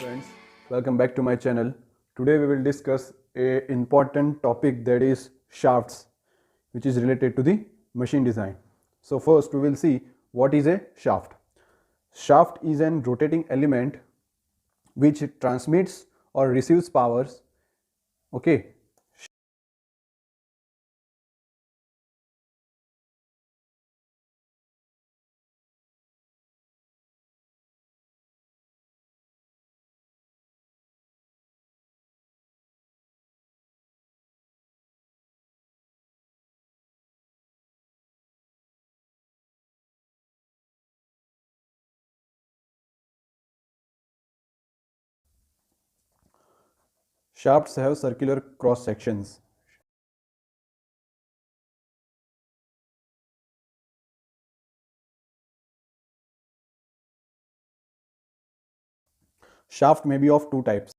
friends, welcome back to my channel. Today we will discuss a important topic, that is shafts, which is related to the machine design. So first we will see what is a shaft. Shaft is an rotating element which transmits or receives powers. Okay. Shafts have circular cross sections. Shaft may be of two types.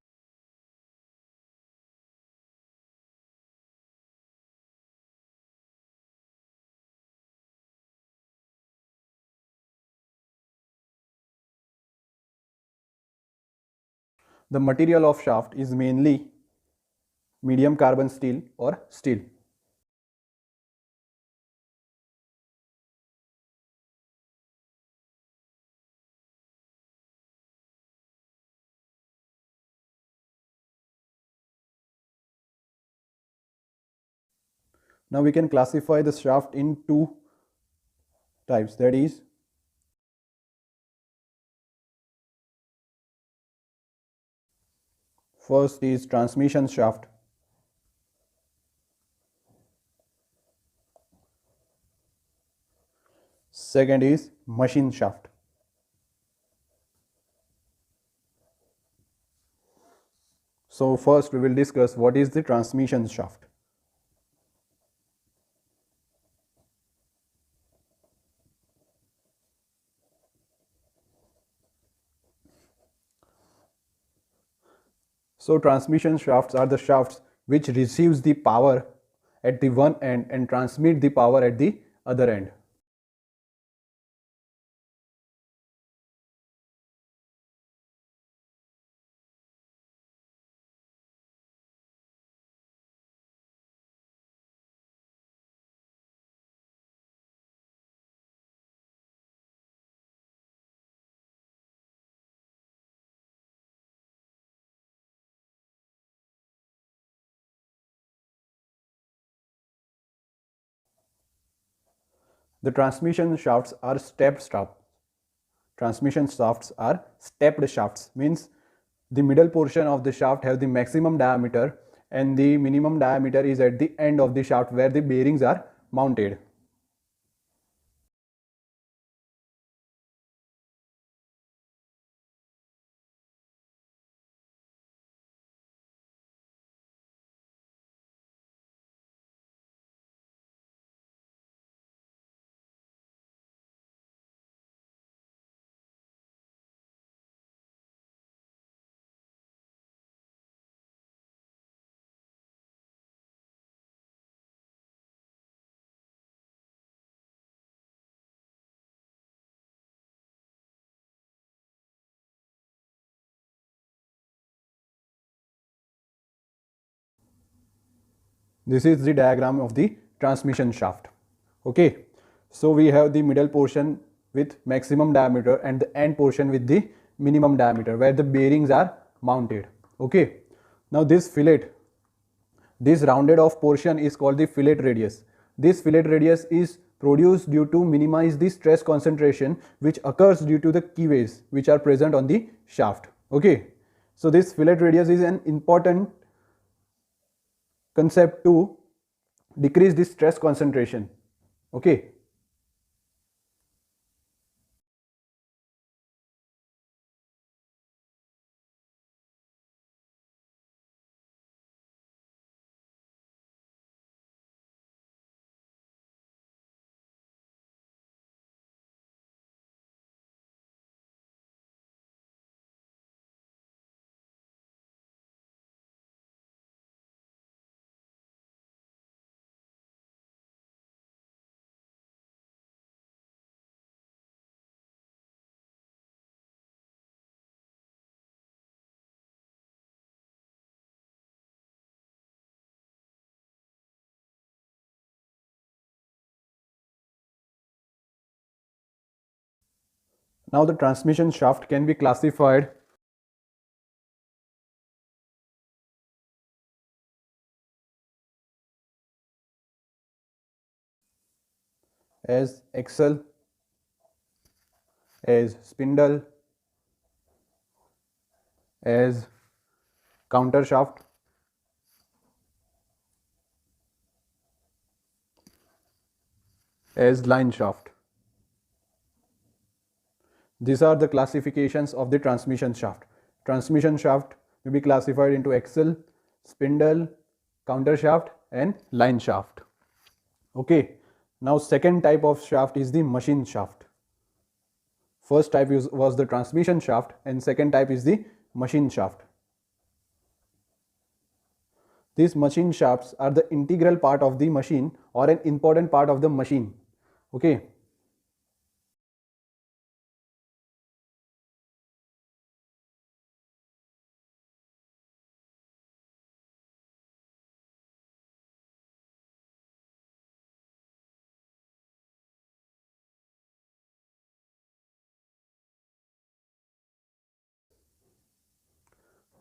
The material of shaft is mainly medium carbon steel or steel. Now we can classify the shaft in two types, that is first is transmission shaft, second is machine shaft. So first we will discuss what is the transmission shaft. So transmission shafts are the shafts which receives the power at the one end and transmit the power at the other end. The transmission shafts are stepped shafts. Transmission shafts are stepped shafts, means the middle portion of the shaft have the maximum diameter and the minimum diameter is at the end of the shaft where the bearings are mounted. This is the diagram of the transmission shaft. Okay, so we have the middle portion with maximum diameter and the end portion with the minimum diameter where the bearings are mounted. Okay, now this fillet, this rounded off portion is called the fillet radius. This fillet radius is produced due to minimize the stress concentration which occurs due to the keyways which are present on the shaft. Okay, so this fillet radius is an important concept to decrease the stress concentration. Okay, Now the transmission shaft can be classified as axle, as spindle, as counter shaft, as line shaft. These are the classifications of the transmission shaft. Transmission shaft may be classified into axle, spindle, counter shaft and line shaft. Okay, now second type of shaft is the machine shaft. First type was the transmission shaft and second type is the machine shaft. These machine shafts are the integral part of the machine or an important part of the machine. Okay.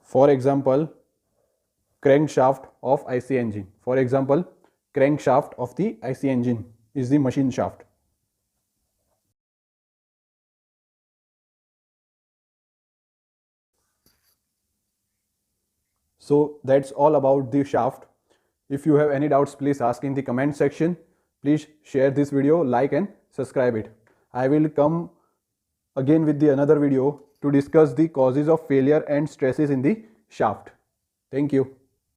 For example, crankshaft of IC engine. For example, crankshaft of the IC engine is the machine shaft. So that's all about the shaft. If you have any doubts, please ask in the comment section. Please share this video, like and subscribe it. I will come again with the another video to discuss the causes of failure and stresses in the shaft. Thank you.